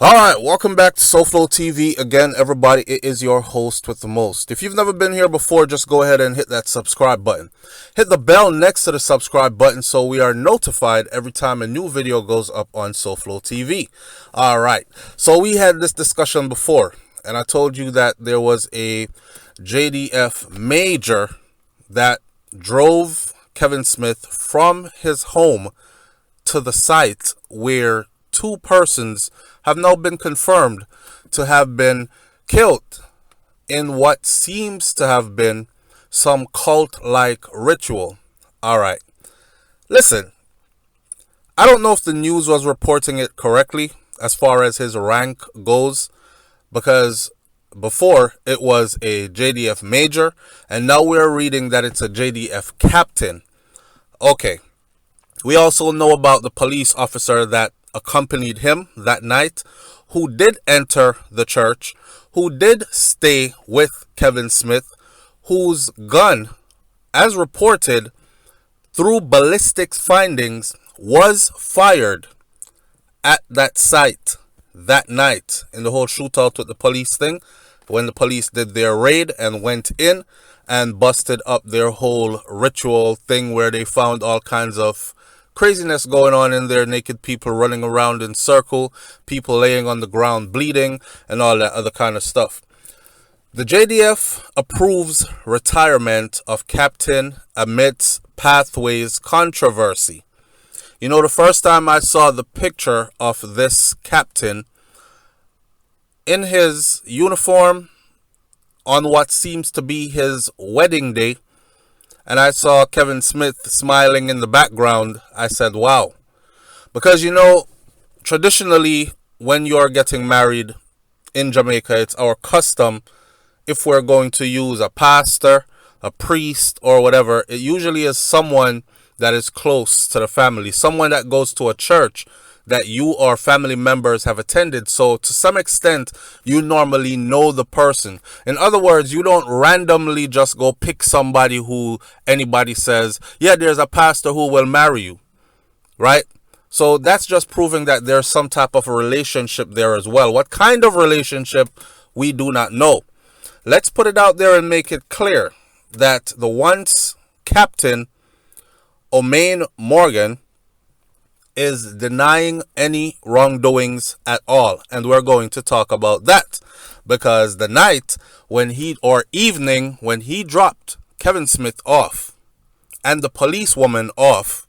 Alright, welcome back to SouFLoTV again, everybody. It is your host with the most. If you've never been here before, just go ahead and hit that subscribe button. Hit the bell next to the subscribe button so we are notified every time a new video goes up on SouFLoTV. Alright, so we had this discussion before, and I told you that there was a JDF major that drove Kevin Smith from his home to the site where two persons have now been confirmed to have been killed in what seems to have been some cult-like ritual. Alright, listen, I don't know if the news was reporting it correctly as far as his rank goes, because before it was a JDF major, and now we're reading that it's a JDF captain. Okay, we also know about the police officer that accompanied him that night, who did enter the church, who did stay with Kevin Smith, whose gun, as reported through ballistics findings, was fired at that site that night in the whole shootout with the police thing, when the police did their raid and went in and busted up their whole ritual thing where they found all kinds of craziness going on in there, naked people running around in circle, people laying on the ground bleeding, and all that other kind of stuff. The JDF approves retirement of captain amidst pathways controversy. You know, the first time I saw the picture of this captain in his uniform on what seems to be his wedding day, and I saw Kevin Smith smiling in the background, I said, wow. Because, you know, traditionally, when you're getting married in Jamaica, it's our custom, if we're going to use a pastor, a priest, or whatever, it usually is someone that is close to the family, someone that goes to a church that you or family members have attended. So to some extent, you normally know the person. In other words, you don't randomly just go pick somebody who anybody says, yeah, there's a pastor who will marry you, right? So that's just proving that there's some type of a relationship there as well. What kind of relationship, we do not know. Let's put it out there and make it clear that the once captain, Mobay Morgan, is denying any wrongdoings at all, and we're going to talk about that, because the night when evening when he dropped Kevin Smith off and the policewoman off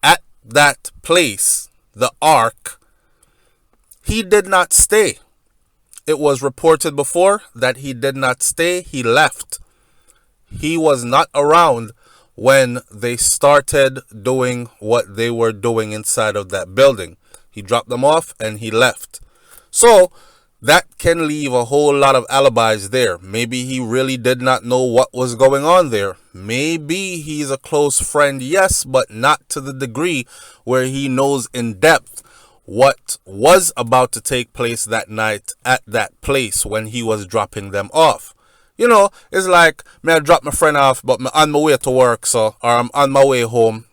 at that place, the Ark, he did not stay. It was reported before that he did not stay, he left. He was not around when they started doing what they were doing inside of that building. He dropped them off and he left. So that can leave a whole lot of alibis there. Maybe he really did not know what was going on there. Maybe he's a close friend, yes, but not to the degree where he knows in depth what was about to take place that night at that place when he was dropping them off. You know, it's like, I drop my friend off, but I'm on my way to work, or I'm on my way home,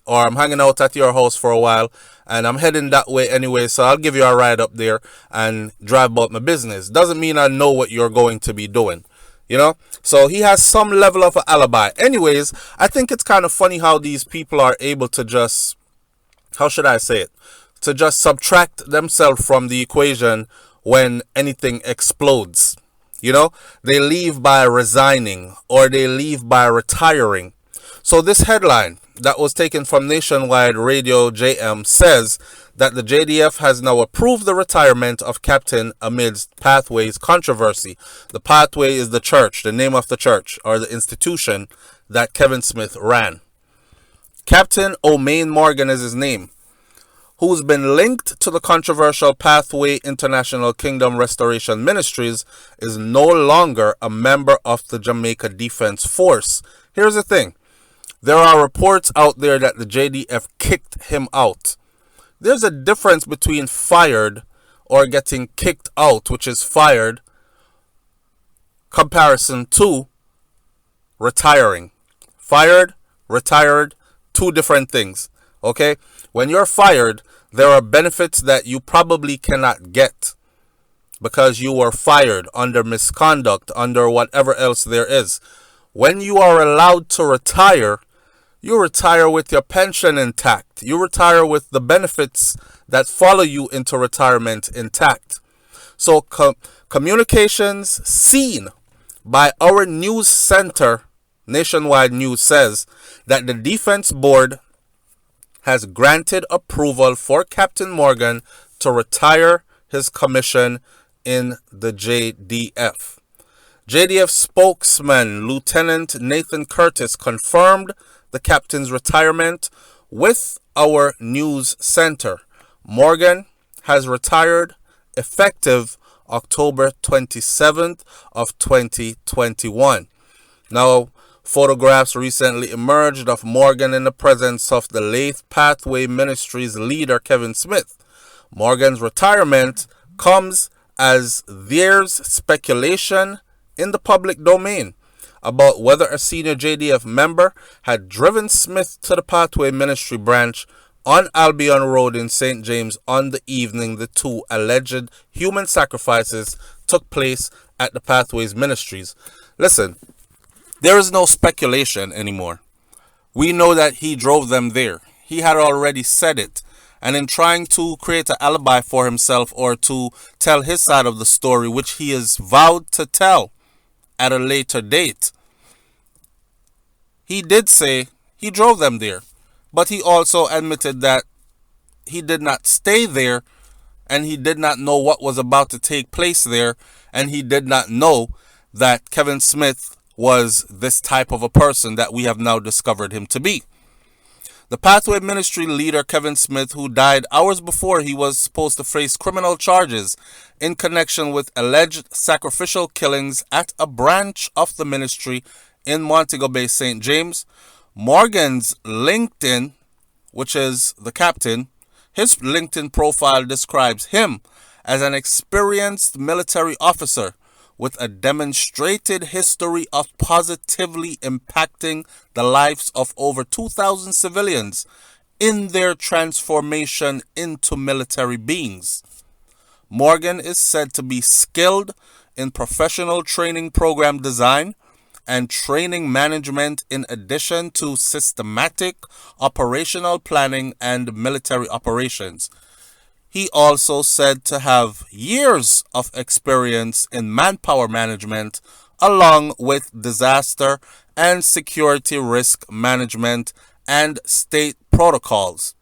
or I'm hanging out at your house for a while, and I'm heading that way anyway, so I'll give you a ride up there and drive about my business. Doesn't mean I know what you're going to be doing, you know? So he has some level of an alibi. Anyways, I think it's kind of funny how these people are able to just, how should I say it? To just subtract themselves from the equation when anything explodes. You know, they leave by resigning, or they leave by retiring. So this headline that was taken from Nationwide Radio JM says that the JDF has now approved the retirement of captain amidst pathways controversy. The pathway is the church, the name of the church or the institution that Kevin Smith ran. Captain Mobay Morgan is his name, who's been linked to the controversial Pathway International Kingdom Restoration Ministries, is no longer a member of the Jamaica Defense Force. Here's the thing. There are reports out there that the JDF kicked him out. There's a difference between fired or getting kicked out, which is fired, comparison to retiring. Fired, retired, two different things. Okay? When you're fired, There are benefits that you probably cannot get because you were fired under misconduct, under whatever else there is. When you are allowed to retire, you retire with your pension intact. You retire with the benefits that follow you into retirement intact. So communications seen by our news center, Nationwide News, says that the Defense Board has granted approval for Captain Morgan to retire his commission in the JDF. JDF spokesman Lieutenant Nathan Curtis confirmed the captain's retirement with our news center. Morgan has retired effective October 27th of 2021. Now, photographs recently emerged of Morgan in the presence of the Lathe Pathway Ministries leader Kevin Smith. Morgan's retirement comes as there's speculation in the public domain about whether a senior JDF member had driven Smith to the Pathway Ministry branch on Albion Road in St. James on the evening the two alleged human sacrifices took place at the Pathways Ministries. Listen, there is no speculation anymore. We know that he drove them there. He had already said it. And in trying to create an alibi for himself or to tell his side of the story, which he is vowed to tell at a later date, he did say he drove them there. But he also admitted that he did not stay there and he did not know what was about to take place there. And he did not know that Kevin Smith was this type of a person that we have now discovered him to be. The Pathway Ministry leader Kevin Smith, who died hours before he was supposed to face criminal charges in connection with alleged sacrificial killings at a branch of the ministry in Montego Bay, St. James, Morgan's LinkedIn, which is the captain, his LinkedIn profile describes him as an experienced military officer with a demonstrated history of positively impacting the lives of over 2,000 civilians in their transformation into military beings. Morgan is said to be skilled in professional training program design and training management in addition to systematic operational planning and military operations. He also said to have years of experience in manpower management along with disaster and security risk management and state protocols.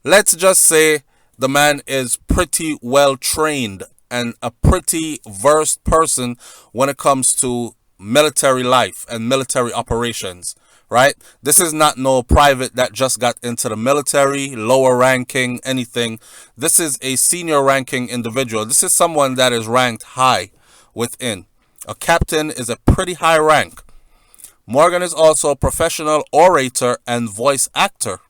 Let's just say the man is pretty well trained and a pretty versed person when it comes to military life and military operations, right? This is not no private that just got into the military, lower ranking, anything. This is a senior ranking individual. This is someone that is ranked high within. A captain is a pretty high rank. Morgan is also a professional orator and voice actor.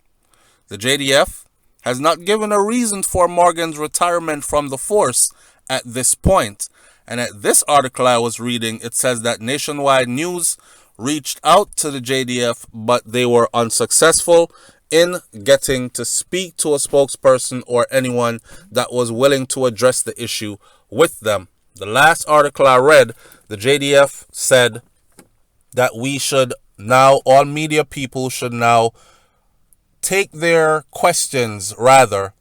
The JDF has not given a reason for Morgan's retirement from the force at this point. And at this article I was reading, it says that Nationwide News reached out to the JDF, but they were unsuccessful in getting to speak to a spokesperson or anyone that was willing to address the issue with them. The last article I read, the JDF said that we should now, all media people should now take their questions rather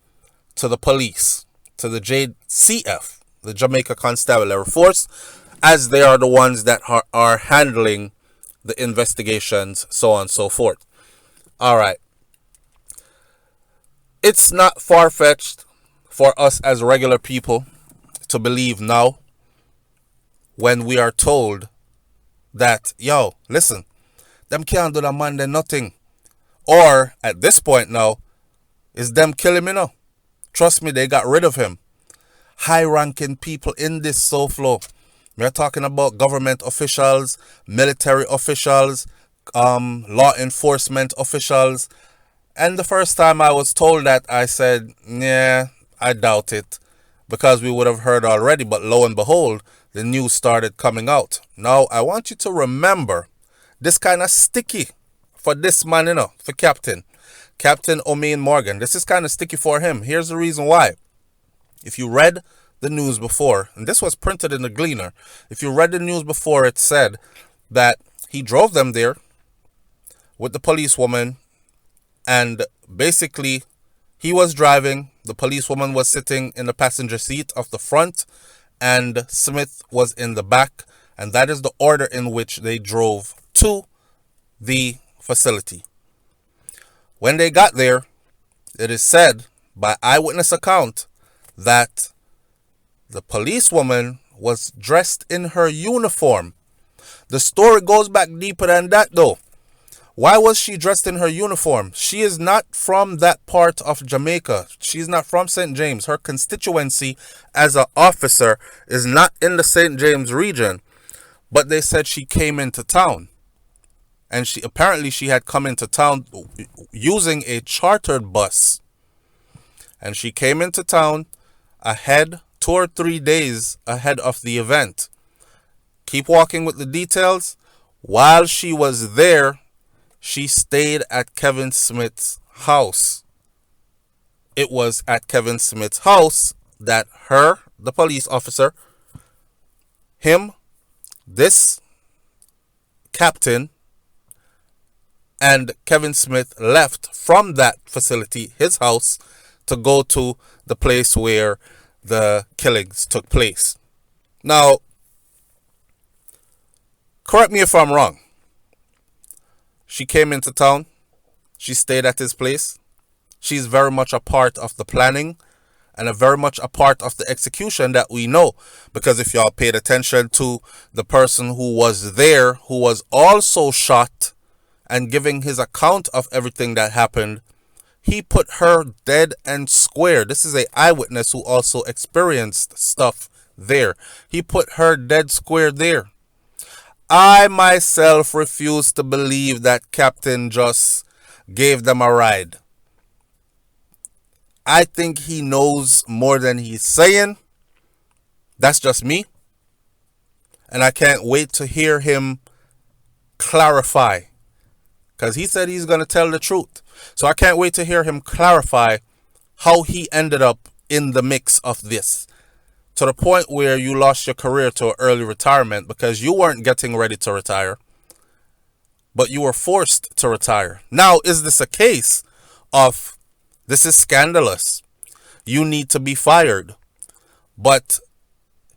to the police, to the JCF, the Jamaica Constabulary Force, as they are the ones that are handling the investigations, so on and so forth. All right. It's not far-fetched for us as regular people to believe now when we are told that, yo, listen, them can't do that man, then nothing. Or, at this point now, is them killing me now. Trust me, they got rid of him. High-ranking people in this SouFlo. We're talking about government officials, military officials, law enforcement officials. And the first time I was told that, I said, yeah, I doubt it. Because we would have heard already. But lo and behold, the news started coming out. Now, I want you to remember, this kind of sticky for this man, for Captain. Captain O'Main Morgan. This is kind of sticky for him. Here's the reason why. If you read the news before, and this was printed in the Gleaner, if you read the news before, it said that he drove them there with the policewoman, and basically he was driving, the policewoman was sitting in the passenger seat of the front, and Smith was in the back, and that is the order in which they drove to the facility. When they got there, it is said by eyewitness account that the policewoman was dressed in her uniform. The story goes back deeper than that though. Why was she dressed in her uniform? She is not from that part of Jamaica. She's not from St. James. Her constituency as an officer is not in the St. James region. But they said she came into town. And she had come into town using a chartered bus. And she came into town ahead, 2 or 3 days ahead of the event. Keep walking with the details. While she was there, she stayed at Kevin Smith's house. It was at Kevin Smith's house that her, the police officer, him, this captain, and Kevin Smith left from that facility, his house, to go to the place where the killings took place. Now, correct me if I'm wrong. She came into town. She stayed at his place. She's very much a part of the planning and very much a part of the execution that we know. Because if y'all paid attention to the person who was there, who was also shot and giving his account of everything that happened, he put her dead and square. This is an eyewitness who also experienced stuff there. He put her dead square there. I myself refuse to believe that Captain just gave them a ride. I think he knows more than he's saying. That's just me. And I can't wait to hear him clarify. Because he said he's going to tell the truth. So I can't wait to hear him clarify how he ended up in the mix of this. To the point where you lost your career to an early retirement because you weren't getting ready to retire. But you were forced to retire. Now, is this a case of this is scandalous? You need to be fired. But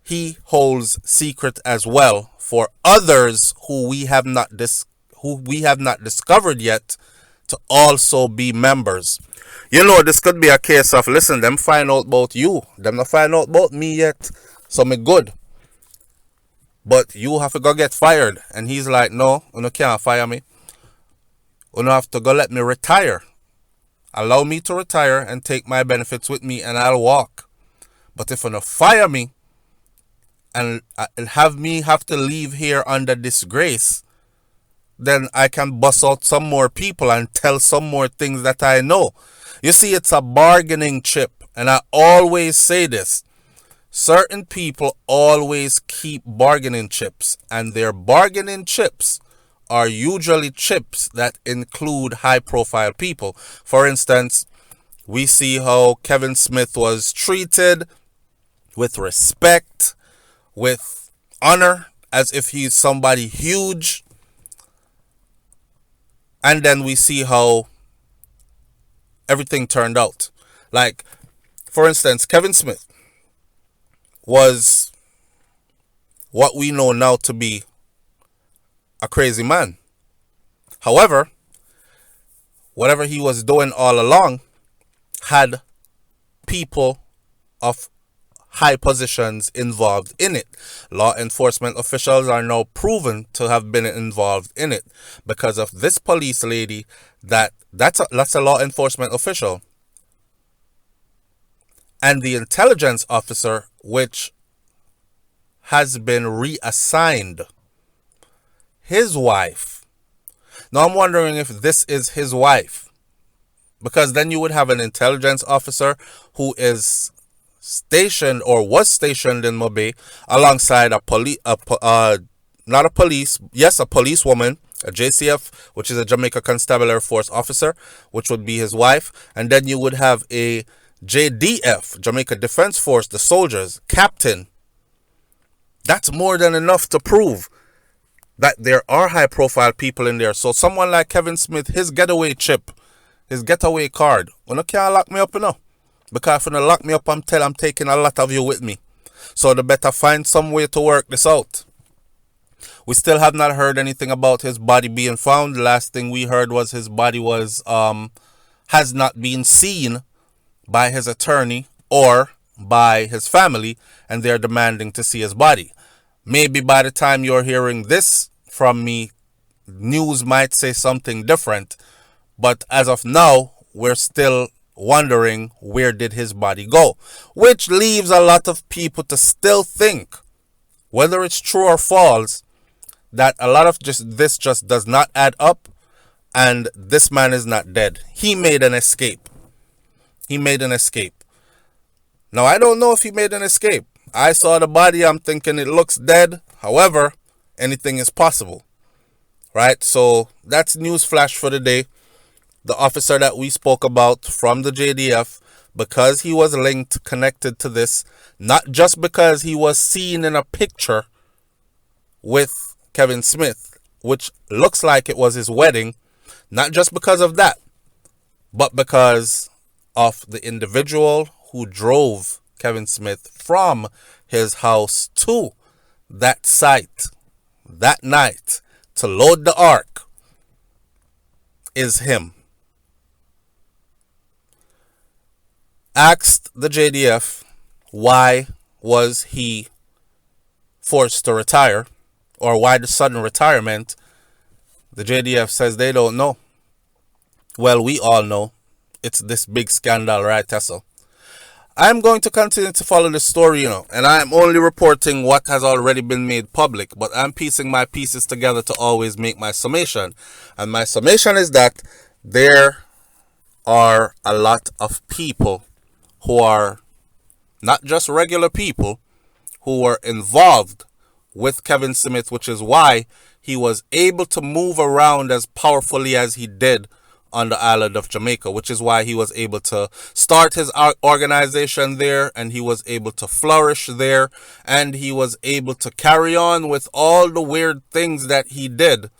he holds secret as well for others who we have not discovered yet to also be members. You know, this could be a case of, listen, them find out about you. Them not find out about me yet. So me good. But you have to go get fired. And he's like, no, you can't fire me. You have to go let me retire. Allow me to retire and take my benefits with me and I'll walk. But if you fire me and have me have to leave here under disgrace, then I can bust out some more people and tell some more things that I know. You see, it's a bargaining chip. And I always say this. Certain people always keep bargaining chips. And their bargaining chips are usually chips that include high-profile people. For instance, we see how Kevin Smith was treated with respect, with honor, as if he's somebody huge. And then we see how everything turned out. Like, for instance, Kevin Smith was what we know now to be a crazy man. However, whatever he was doing all along had people of high positions involved in it. Law enforcement officials are now proven to have been involved in it because of this police lady that's a law enforcement official. And the intelligence officer, which has been reassigned, his wife. Now I'm wondering if this is his wife, because then you would have an intelligence officer who is stationed or was stationed in Mobay alongside a policewoman a JCF, which is a Jamaica Constabulary Force officer, which would be his wife, and then you would have a JDF, Jamaica Defense Force, the soldiers, captain. That's more than enough to prove that there are high profile people in there. So someone like Kevin Smith, his getaway chip, his getaway card, you can't lock me up, because if you lock me up, I'm taking a lot of you with me. So they better find some way to work this out. We still have not heard anything about his body being found. The last thing we heard was his body was has not been seen by his attorney or by his family, and they're demanding to see his body. Maybe by the time you're hearing this from me, news might say something different, but as of now, we're still wondering where did his body go, which leaves a lot of people to still think, whether it's true or false, that a lot of this just does not add up, and this man is not dead. He made an escape. Now, I don't know if he made an escape. I saw the body, I'm thinking it looks dead. However, anything is possible, right? So that's news flash for the day. The officer that we spoke about from the JDF, because he was connected to this, not just because he was seen in a picture with Kevin Smith, which looks like it was his wedding, not just because of that, but because of the individual who drove Kevin Smith from his house to that site that night to load the ark is him. Asked the JDF why was he forced to retire, or why the sudden retirement. The JDF says they don't know. Well, we all know. It's this big scandal, right, Tessa? I'm going to continue to follow the story, and I'm only reporting what has already been made public, but I'm piecing my pieces together to always make my summation. And my summation is that there are a lot of people who are not just regular people who were involved with Kevin Smith, which is why he was able to move around as powerfully as he did on the island of Jamaica, which is why he was able to start his organization there, and he was able to flourish there, and he was able to carry on with all the weird things that he did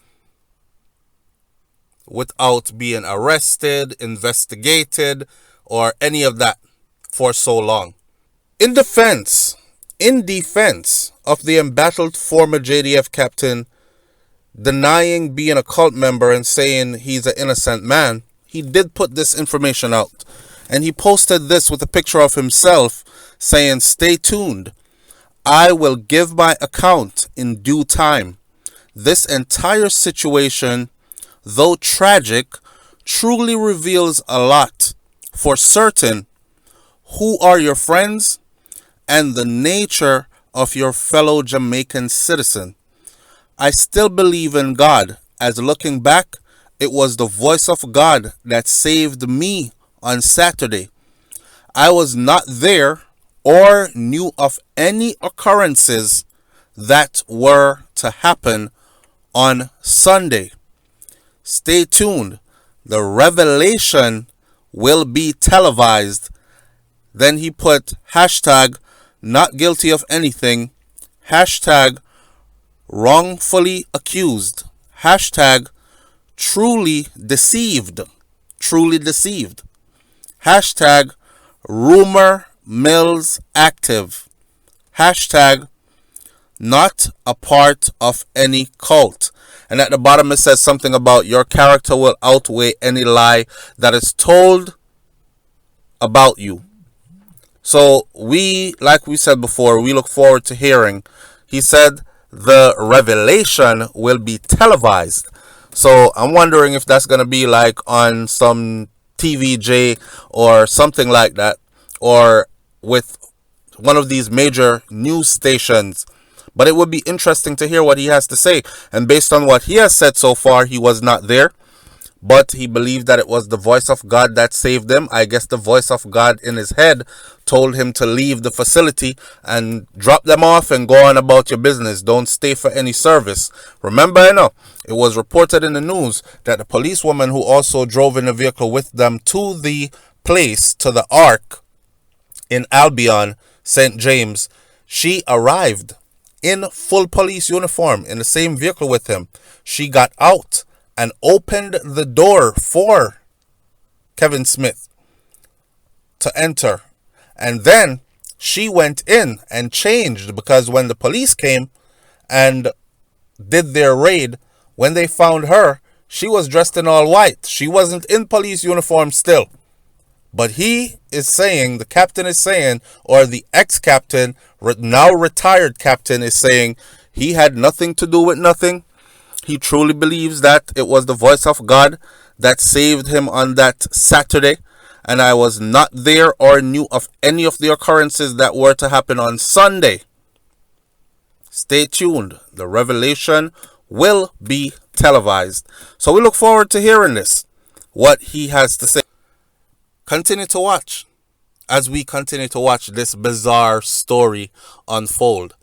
without being arrested, investigated, or any of that for so long. In defense of the embattled former JDF captain denying being a cult member and saying he's an innocent man, he did put this information out. And he posted this with a picture of himself saying, "Stay tuned. I will give my account in due time. This entire situation, though tragic, truly reveals a lot. For certain, who are your friends and the nature of your fellow Jamaican citizen. I still believe in God, as looking back, it was the voice of God that saved me on Saturday. I was not there or knew of any occurrences that were to happen on Sunday. Stay tuned. The revelation will be televised." Then he put hashtag not guilty of anything, hashtag wrongfully accused, hashtag truly deceived, hashtag rumor mills active, hashtag not a part of any cult. And at the bottom it says something about your character will outweigh any lie that is told about you. So like we said before, we look forward to hearing. He said the revelation will be televised. So I'm wondering if that's going to be like on some TVJ or something like that, or with one of these major news stations. But it would be interesting to hear what he has to say. And based on what he has said so far, he was not there. but he believed that it was the voice of God that saved him. I guess the voice of God in his head told him to leave the facility and drop them off and go on about your business. Don't stay for any service. Remember, it was reported in the news that the policewoman who also drove in a vehicle with them to the place, to the Ark in Albion, St. James, she arrived in full police uniform in the same vehicle with him. She got out and opened the door for Kevin Smith to enter. And then she went in and changed, because when the police came and did their raid, when they found her, she was dressed in all white. She wasn't in police uniform still. But he is saying, the captain is saying, or the ex-captain, now retired captain, is saying he had nothing to do with nothing. He truly believes that it was the voice of God that saved him on that Saturday. And I was not there or knew of any of the occurrences that were to happen on Sunday. Stay tuned. The revelation will be televised. So we look forward to hearing this, what he has to say. Continue to watch as we continue to watch this bizarre story unfold.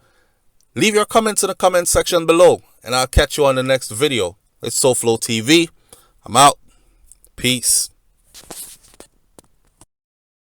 Leave your comments in the comment section below, and I'll catch you on the next video. It's SouFLoTV. I'm out. Peace.